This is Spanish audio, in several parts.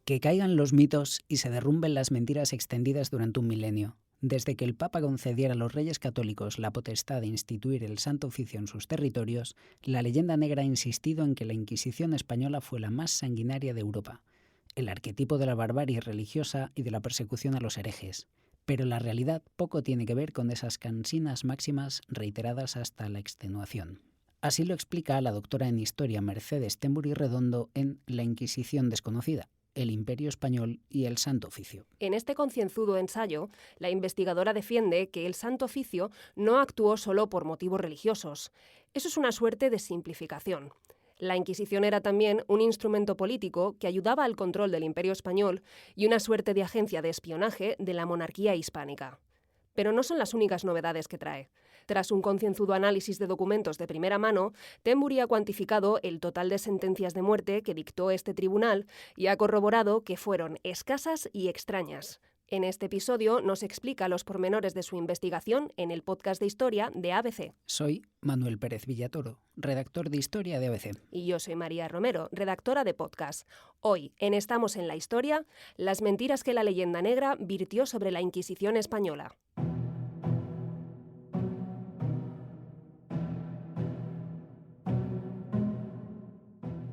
Que caigan los mitos y se derrumben las mentiras extendidas durante un milenio. Desde que el Papa concediera a los reyes católicos la potestad de instituir el Santo Oficio en sus territorios, la leyenda negra ha insistido en que la Inquisición española fue la más sanguinaria de Europa, el arquetipo de la barbarie religiosa y de la persecución a los herejes. Pero la realidad poco tiene que ver con esas cansinas máximas reiteradas hasta la extenuación. Así lo explica la doctora en Historia Mercedes Temburi Redondo en La Inquisición desconocida, el Imperio Español y el Santo Oficio. En este concienzudo ensayo, la investigadora defiende que el Santo Oficio no actuó solo por motivos religiosos. Eso es una suerte de simplificación. La Inquisición era también un instrumento político que ayudaba al control del Imperio Español y una suerte de agencia de espionaje de la monarquía hispánica. Pero no son las únicas novedades que trae. Tras un concienzudo análisis de documentos de primera mano, Temburi ha cuantificado el total de sentencias de muerte que dictó este tribunal y ha corroborado que fueron escasas y extrañas. En este episodio nos explica los pormenores de su investigación en el podcast de historia de ABC. Soy Manuel Pérez Villatoro, redactor de Historia de ABC. Y yo soy María Romero, redactora de podcast. Hoy, en Estamos en la Historia, las mentiras que la leyenda negra virtió sobre la Inquisición española.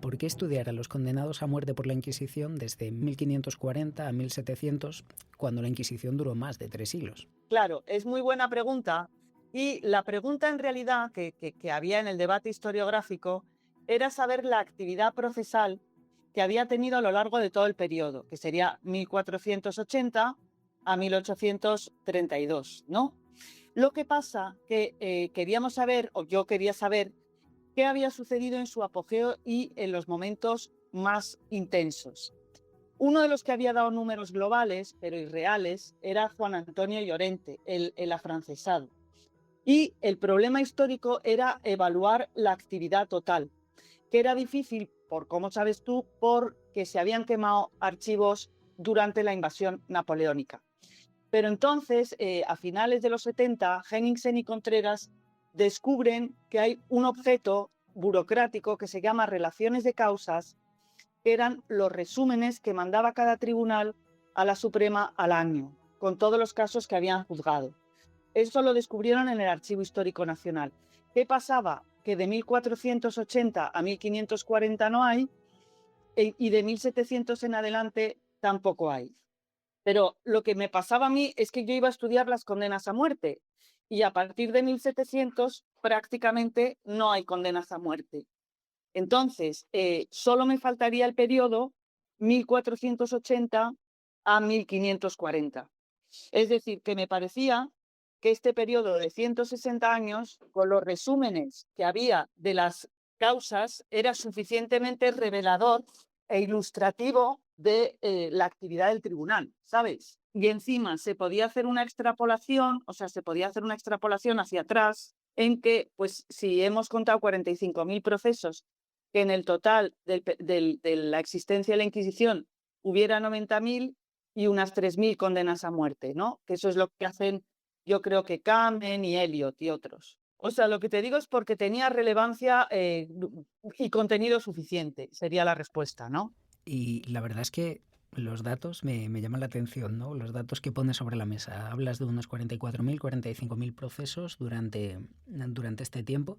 ¿Por qué estudiar a los condenados a muerte por la Inquisición desde 1540 a 1700, cuando la Inquisición duró más de 3 siglos? Claro, es muy buena pregunta. Y la pregunta en realidad que había en el debate historiográfico era saber la actividad procesal que había tenido a lo largo de todo el periodo, que sería 1480 a 1832, ¿no? Lo que pasa que queríamos saber, o yo quería saber, qué había sucedido en su apogeo y en los momentos más intensos. Uno de los que había dado números globales, pero irreales, era Juan Antonio Llorente, el afrancesado. Y el problema histórico era evaluar la actividad total, que era difícil, por cómo sabes tú, porque se habían quemado archivos durante la invasión napoleónica. Pero entonces, a finales de los 70, Henningsen y Contreras descubren que hay un objeto burocrático que se llama relaciones de causas, que eran los resúmenes que mandaba cada tribunal a la Suprema al año, con todos los casos que habían juzgado. Eso lo descubrieron en el Archivo Histórico Nacional. ¿Qué pasaba? Que de 1480 a 1540 no hay, y de 1700 en adelante tampoco hay. Pero lo que me pasaba a mí es que yo iba a estudiar las condenas a muerte, y a partir de 1700 prácticamente no hay condenas a muerte. Entonces, solo me faltaría el periodo 1480 a 1540. Es decir, que me parecía que este periodo de 160 años, con los resúmenes que había de las causas, era suficientemente revelador e ilustrativo de la actividad del tribunal, ¿sabes? Y encima se podía hacer una extrapolación, hacia atrás, en que, pues, si hemos contado 45.000 procesos, que en el total de la existencia de la Inquisición hubiera 90.000 y unas 3.000 condenas a muerte, ¿no? Que eso es lo que hacen, yo creo que Kamen y Eliot y otros. O sea, lo que te digo es porque tenía relevancia y contenido suficiente, sería la respuesta, ¿no? Y la verdad es que los datos me llaman la atención, ¿no? Los datos que pones sobre la mesa. Hablas de unos 44.000, 45.000 procesos durante este tiempo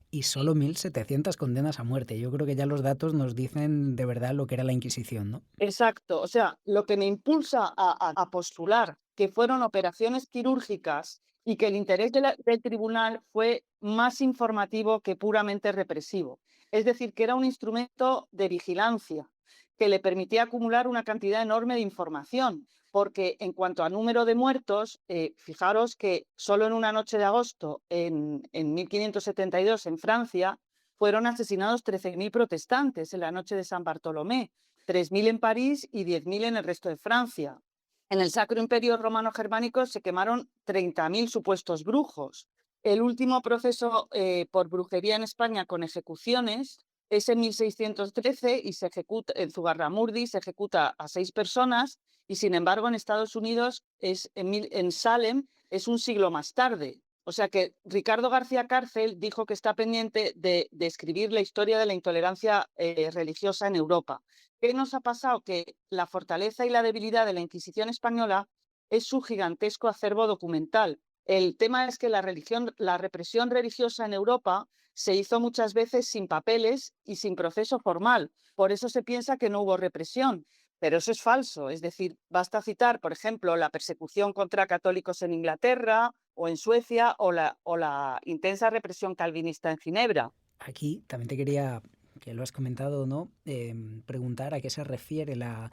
y solo 1.700 condenas a muerte. Yo creo que ya los datos nos dicen de verdad lo que era la Inquisición, ¿no? Exacto. O sea, lo que me impulsa a postular que fueron operaciones quirúrgicas y que el interés del tribunal fue más informativo que puramente represivo. Es decir, que era un instrumento de vigilancia que le permitía acumular una cantidad enorme de información, porque en cuanto a número de muertos, fijaros que solo en una noche de agosto, en 1572, en Francia, fueron asesinados 13.000 protestantes en la noche de San Bartolomé, 3.000 en París y 10.000 en el resto de Francia. En el Sacro Imperio Romano Germánico se quemaron 30.000 supuestos brujos. El último proceso por brujería en España con ejecuciones es en 1613 y se ejecuta en Zugarramurdi, se ejecuta a 6 personas, y sin embargo en Estados Unidos en Salem es un siglo más tarde. O sea que Ricardo García Cárcel dijo que está pendiente de escribir la historia de la intolerancia religiosa en Europa. ¿Qué nos ha pasado? Que la fortaleza y la debilidad de la Inquisición española es su gigantesco acervo documental. El tema es que la represión religiosa en Europa se hizo muchas veces sin papeles y sin proceso formal. Por eso se piensa que no hubo represión. Pero eso es falso. Es decir, basta citar, por ejemplo, la persecución contra católicos en Inglaterra o en Suecia o la intensa represión calvinista en Ginebra. Aquí también te quería, que lo has comentado, ¿no? Preguntar a qué se refiere a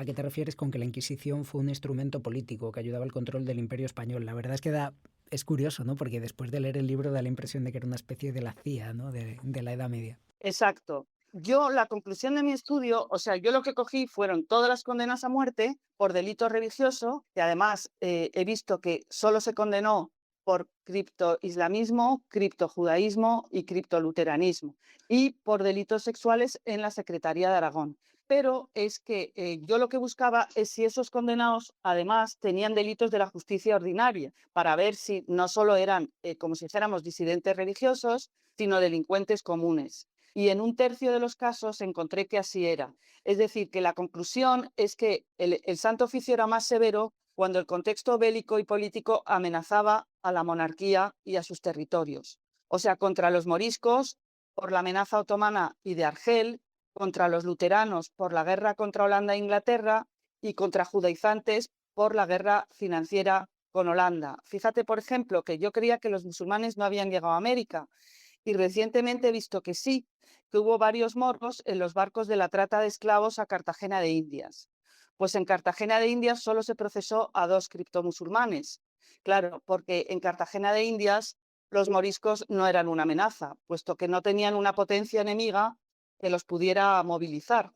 qué te refieres con que la Inquisición fue un instrumento político que ayudaba al control del Imperio Español. La verdad es que es curioso, ¿no? Porque después de leer el libro da la impresión de que era una especie de la CIA, ¿no? De la Edad Media. Exacto. Yo, la conclusión de mi estudio, o sea, yo lo que cogí fueron todas las condenas a muerte por delito religioso, que además he visto que solo se condenó por criptoislamismo, criptojudaísmo y criptoluteranismo, y por delitos sexuales en la Secretaría de Aragón. Pero es que yo lo que buscaba es si esos condenados además tenían delitos de la justicia ordinaria, para ver si no solo eran, como si dijéramos, disidentes religiosos, sino delincuentes comunes. Y en un tercio de los casos encontré que así era. Es decir, que la conclusión es que el Santo Oficio era más severo cuando el contexto bélico y político amenazaba a la monarquía y a sus territorios. O sea, contra los moriscos por la amenaza otomana y de Argel, contra los luteranos por la guerra contra Holanda e Inglaterra y contra judaizantes por la guerra financiera con Holanda. Fíjate, por ejemplo, que yo creía que los musulmanes no habían llegado a América y recientemente he visto que sí, que hubo varios moros en los barcos de la trata de esclavos a Cartagena de Indias. Pues en Cartagena de Indias solo se procesó a 2 criptomusulmanes. Claro, porque en Cartagena de Indias los moriscos no eran una amenaza, puesto que no tenían una potencia enemiga que los pudiera movilizar.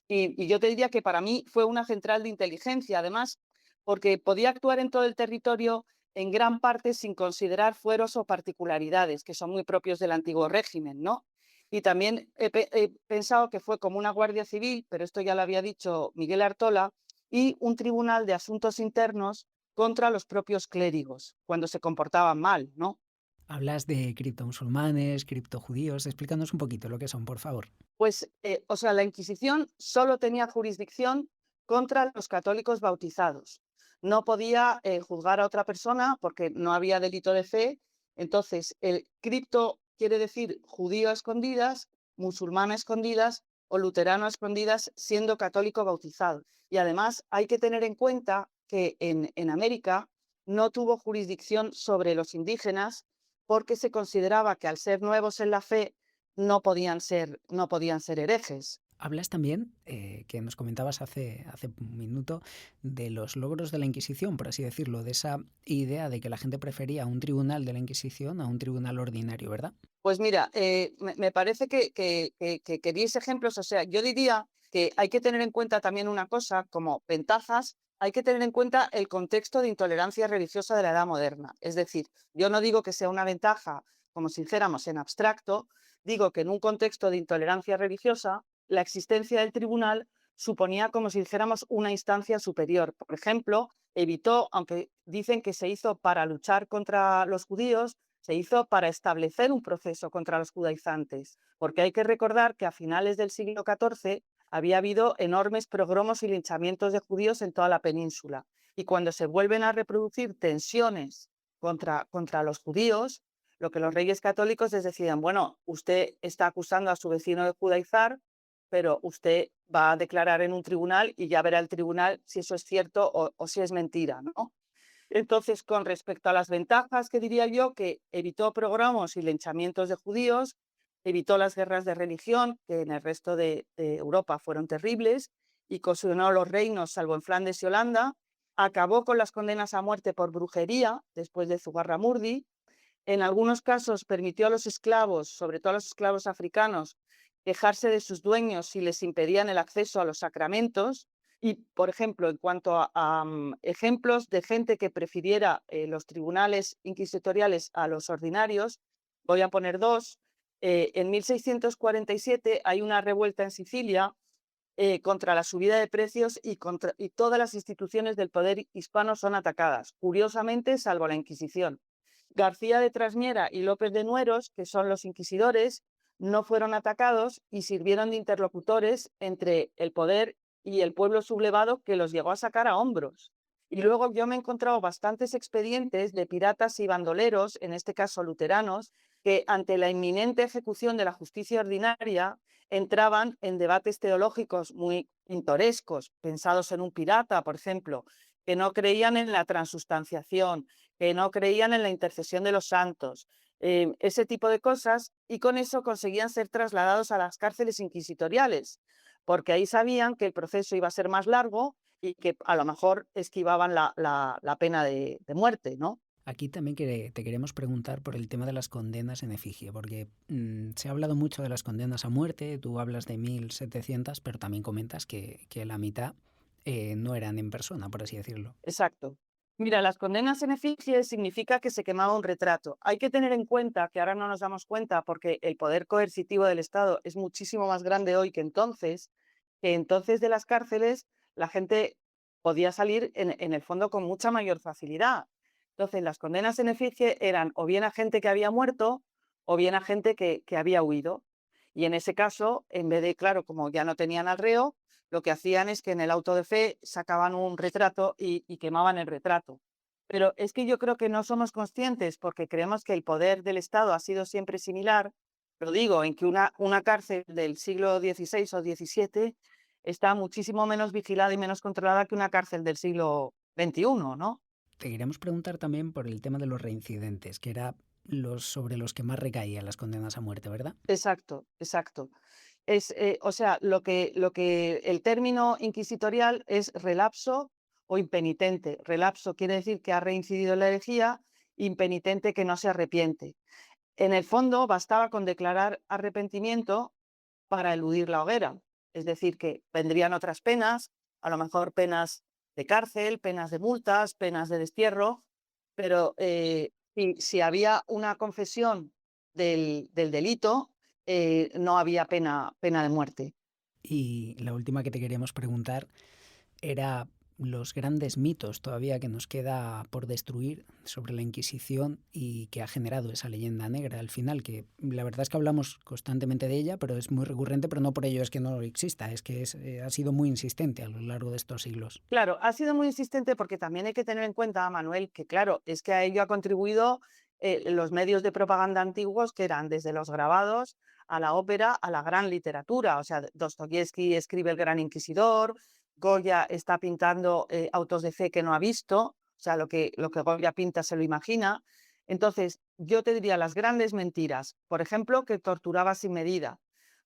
Y yo te diría que para mí fue una central de inteligencia, además, porque podía actuar en todo el territorio en gran parte sin considerar fueros o particularidades, que son muy propios del antiguo régimen, ¿no? Y también he pensado que fue como una Guardia Civil, pero esto ya lo había dicho Miguel Artola, y un tribunal de asuntos internos contra los propios clérigos, cuando se comportaban mal, ¿no? Hablas de criptomusulmanes, criptojudíos. Explícanos un poquito lo que son, por favor. Pues, o sea, la Inquisición solo tenía jurisdicción contra los católicos bautizados. No podía juzgar a otra persona porque no había delito de fe. Entonces, el cripto quiere decir judío a escondidas, musulmán a escondidas o luterano a escondidas siendo católico bautizado. Y además hay que tener en cuenta que en América no tuvo jurisdicción sobre los indígenas porque se consideraba que al ser nuevos en la fe no podían ser herejes. Hablas también, que nos comentabas hace un minuto, de los logros de la Inquisición, por así decirlo, de esa idea de que la gente prefería un tribunal de la Inquisición a un tribunal ordinario, ¿verdad? Pues mira, me parece que diese ejemplos, o sea, yo diría que hay que tener en cuenta también una cosa, como ventajas, hay que tener en cuenta el contexto de intolerancia religiosa de la Edad Moderna. Es decir, yo no digo que sea una ventaja, como si dijéramos en abstracto, digo que en un contexto de intolerancia religiosa, la existencia del tribunal suponía como si dijéramos una instancia superior. Por ejemplo, evitó, aunque dicen que se hizo para luchar contra los judíos, se hizo para establecer un proceso contra los judaizantes, porque hay que recordar que a finales del siglo XIV había habido enormes pogromos y linchamientos de judíos en toda la península. Y cuando se vuelven a reproducir tensiones contra los judíos, lo que los reyes católicos les decían, bueno, usted está acusando a su vecino de judaizar, pero usted va a declarar en un tribunal y ya verá el tribunal si eso es cierto o si es mentira, ¿no? Entonces, con respecto a las ventajas, que diría yo que evitó pogromos y linchamientos de judíos, evitó las guerras de religión, que en el resto de Europa fueron terribles, y cohesionó los reinos, salvo en Flandes y Holanda, acabó con las condenas a muerte por brujería, después de Zugarramurdi. En algunos casos permitió a los esclavos, sobre todo a los esclavos africanos, quejarse de sus dueños si les impedían el acceso a los sacramentos. Y, por ejemplo, en cuanto a ejemplos de gente que prefiriera los tribunales inquisitoriales a los ordinarios, voy a poner dos. En 1647 hay una revuelta en Sicilia contra la subida de precios y todas las instituciones del poder hispano son atacadas, curiosamente, salvo la Inquisición. García de Trasmiera y López de Nueros, que son los inquisidores, no fueron atacados y sirvieron de interlocutores entre el poder y el pueblo sublevado, que los llegó a sacar a hombros. Y luego yo me he encontrado bastantes expedientes de piratas y bandoleros, en este caso luteranos, que ante la inminente ejecución de la justicia ordinaria entraban en debates teológicos muy pintorescos, pensados en un pirata, por ejemplo, que no creían en la transustanciación, que no creían en la intercesión de los santos, ese tipo de cosas, y con eso conseguían ser trasladados a las cárceles inquisitoriales, porque ahí sabían que el proceso iba a ser más largo y que a lo mejor esquivaban la pena de muerte, ¿no? Aquí también te queremos preguntar por el tema de las condenas en efigie, porque se ha hablado mucho de las condenas a muerte, tú hablas de 1700, pero también comentas que la mitad no eran en persona, por así decirlo. Exacto. Mira, las condenas en efigie significa que se quemaba un retrato. Hay que tener en cuenta que ahora no nos damos cuenta porque el poder coercitivo del Estado es muchísimo más grande hoy que entonces de las cárceles la gente podía salir en el fondo con mucha mayor facilidad. Entonces, las condenas en efigie eran o bien a gente que había muerto o bien a gente que había huido. Y en ese caso, en vez de, claro, como ya no tenían al reo, lo que hacían es que en el auto de fe sacaban un retrato y quemaban el retrato. Pero es que yo creo que no somos conscientes, porque creemos que el poder del Estado ha sido siempre similar, lo digo, en que una cárcel del siglo XVI o XVII está muchísimo menos vigilada y menos controlada que una cárcel del siglo XXI, ¿no? Te queríamos preguntar también por el tema de los reincidentes, que era sobre los que más recaían las condenas a muerte, ¿verdad? Exacto, exacto. O sea, lo que el término inquisitorial es relapso o impenitente. Relapso quiere decir que ha reincidido en la herejía, impenitente que no se arrepiente. En el fondo, bastaba con declarar arrepentimiento para eludir la hoguera. Es decir, que vendrían otras penas, a lo mejor penas de cárcel, penas de multas, penas de destierro, pero si había una confesión del delito, no había pena de muerte. Y la última que te queríamos preguntar era los grandes mitos todavía que nos queda por destruir sobre la Inquisición y que ha generado esa leyenda negra al final, que la verdad es que hablamos constantemente de ella, pero es muy recurrente, pero no por ello es que no exista, es que ha sido muy insistente a lo largo de estos siglos. Claro, ha sido muy insistente porque también hay que tener en cuenta, Manuel, que claro, es que a ello ha contribuido los medios de propaganda antiguos, que eran desde los grabados a la ópera, a la gran literatura. O sea, Dostoyevsky escribe El Gran Inquisidor, Goya está pintando autos de fe que no ha visto, o sea, lo que Goya pinta se lo imagina. Entonces, yo te diría las grandes mentiras, por ejemplo, que torturaba sin medida,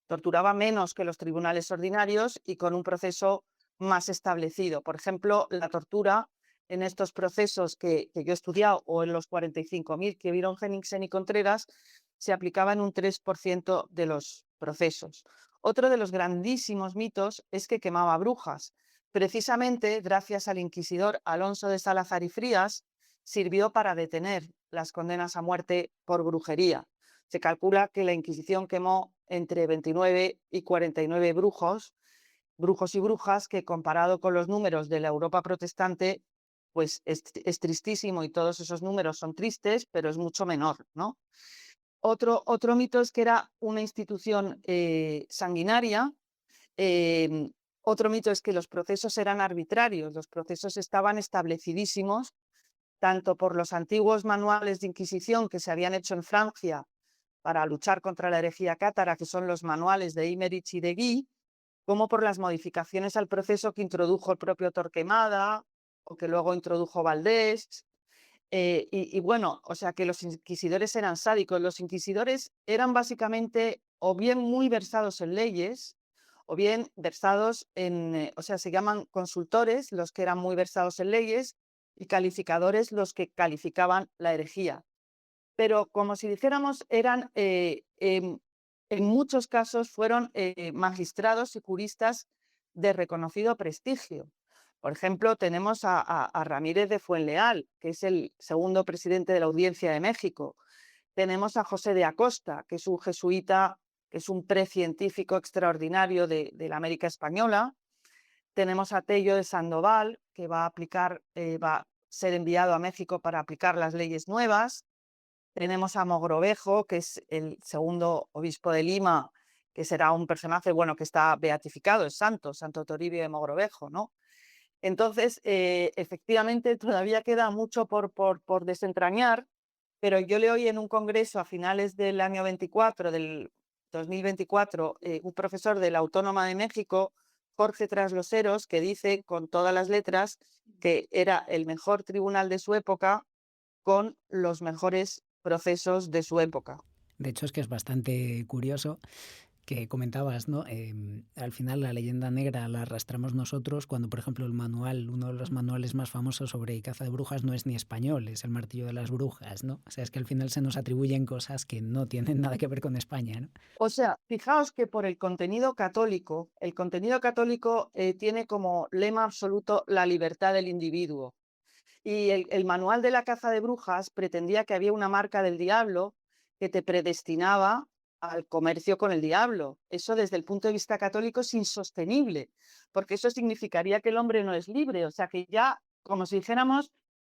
torturaba menos que los tribunales ordinarios y con un proceso más establecido. Por ejemplo, la tortura en estos procesos que yo he estudiado o en los 45.000 que vieron Henningsen y Contreras se aplicaba en un 3% de los procesos. Otro de los grandísimos mitos es que quemaba brujas. Precisamente gracias al inquisidor Alonso de Salazar y Frías sirvió para detener las condenas a muerte por brujería. Se calcula que la Inquisición quemó entre 29 y 49 brujos y brujas, que comparado con los números de la Europa protestante, pues es tristísimo y todos esos números son tristes, pero es mucho menor, ¿no? Otro mito es que era una institución sanguinaria. eh, Otro mito es que los procesos eran arbitrarios, los procesos estaban establecidísimos, tanto por los antiguos manuales de Inquisición que se habían hecho en Francia para luchar contra la herejía cátara, que son los manuales de Imerich y de Guy, como por las modificaciones al proceso que introdujo el propio Torquemada o que luego introdujo Valdés. Y bueno, o sea que los inquisidores eran sádicos. Los inquisidores eran básicamente o bien muy versados en leyes o bien versados o sea, se llaman consultores los que eran muy versados en leyes y calificadores los que calificaban la herejía. Pero como si dijéramos, en muchos casos fueron magistrados y juristas de reconocido prestigio. Por ejemplo, tenemos a Ramírez de Fuenleal, que es el segundo presidente de la Audiencia de México. Tenemos a José de Acosta, que es un jesuita, que es un precientífico extraordinario de la América Española. Tenemos a Tello de Sandoval, que va a ser enviado a México para aplicar las leyes nuevas. Tenemos a Mogrovejo, que es el segundo obispo de Lima, que será un personaje, bueno, que está beatificado, es Santo Toribio de Mogrovejo, ¿no? Entonces, efectivamente, todavía queda mucho por desentrañar, pero yo le oí en un congreso a finales del año 24, del 2024, un profesor de la Autónoma de México, Jorge Trasloseros, que dice con todas las letras que era el mejor tribunal de su época con los mejores procesos de su época. De hecho, es que es bastante curioso que comentabas, ¿no? Al final la leyenda negra la arrastramos nosotros cuando, por ejemplo, uno de los manuales más famosos sobre caza de brujas no es ni español, es El martillo de las brujas, ¿no? O sea, es que al final se nos atribuyen cosas que no tienen nada que ver con España, ¿no? O sea, fijaos que por el contenido católico tiene como lema absoluto la libertad del individuo. Y el manual de la caza de brujas pretendía que había una marca del diablo que te predestinaba al comercio con el diablo. Eso desde el punto de vista católico es insostenible, porque eso significaría que el hombre no es libre. O sea que ya, como si dijéramos,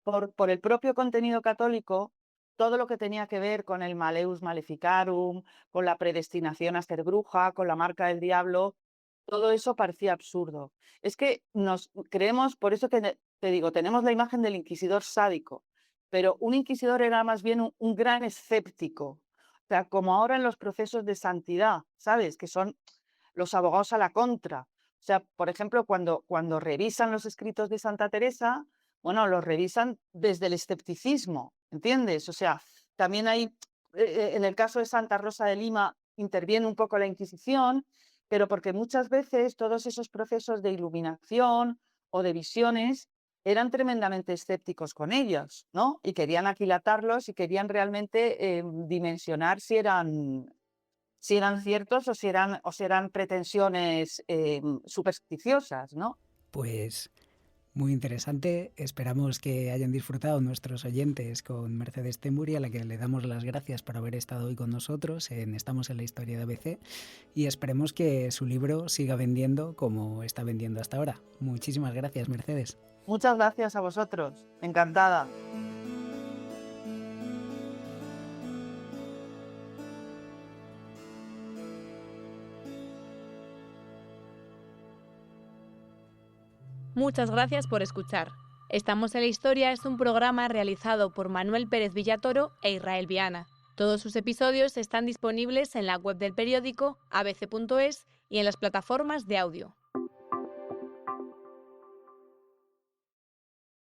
por el propio contenido católico, todo lo que tenía que ver con el Maleus Maleficarum, con la predestinación a ser bruja, con la marca del diablo, todo eso parecía absurdo. Es que nos creemos, por eso te digo, tenemos la imagen del inquisidor sádico, pero un inquisidor era más bien un gran escéptico. O sea, como ahora en los procesos de santidad, ¿sabes? Que son los abogados a la contra. O sea, por ejemplo, cuando revisan los escritos de Santa Teresa, bueno, los revisan desde el escepticismo, ¿entiendes? O sea, también hay, en el caso de Santa Rosa de Lima, interviene un poco la Inquisición, pero porque muchas veces todos esos procesos de iluminación o de visiones eran tremendamente escépticos con ellos, ¿no? Y querían aquilatarlos y querían realmente dimensionar si eran ciertos o si eran pretensiones supersticiosas, ¿no? Pues muy interesante. Esperamos que hayan disfrutado nuestros oyentes con Mercedes Temburi, a la que le damos las gracias por haber estado hoy con nosotros en Estamos en la Historia de ABC, y esperemos que su libro siga vendiendo como está vendiendo hasta ahora. Muchísimas gracias, Mercedes. Muchas gracias a vosotros. Encantada. Muchas gracias por escuchar. Estamos en la Historia es un programa realizado por Manuel Pérez Villatoro e Israel Viana. Todos sus episodios están disponibles en la web del periódico abc.es y en las plataformas de audio.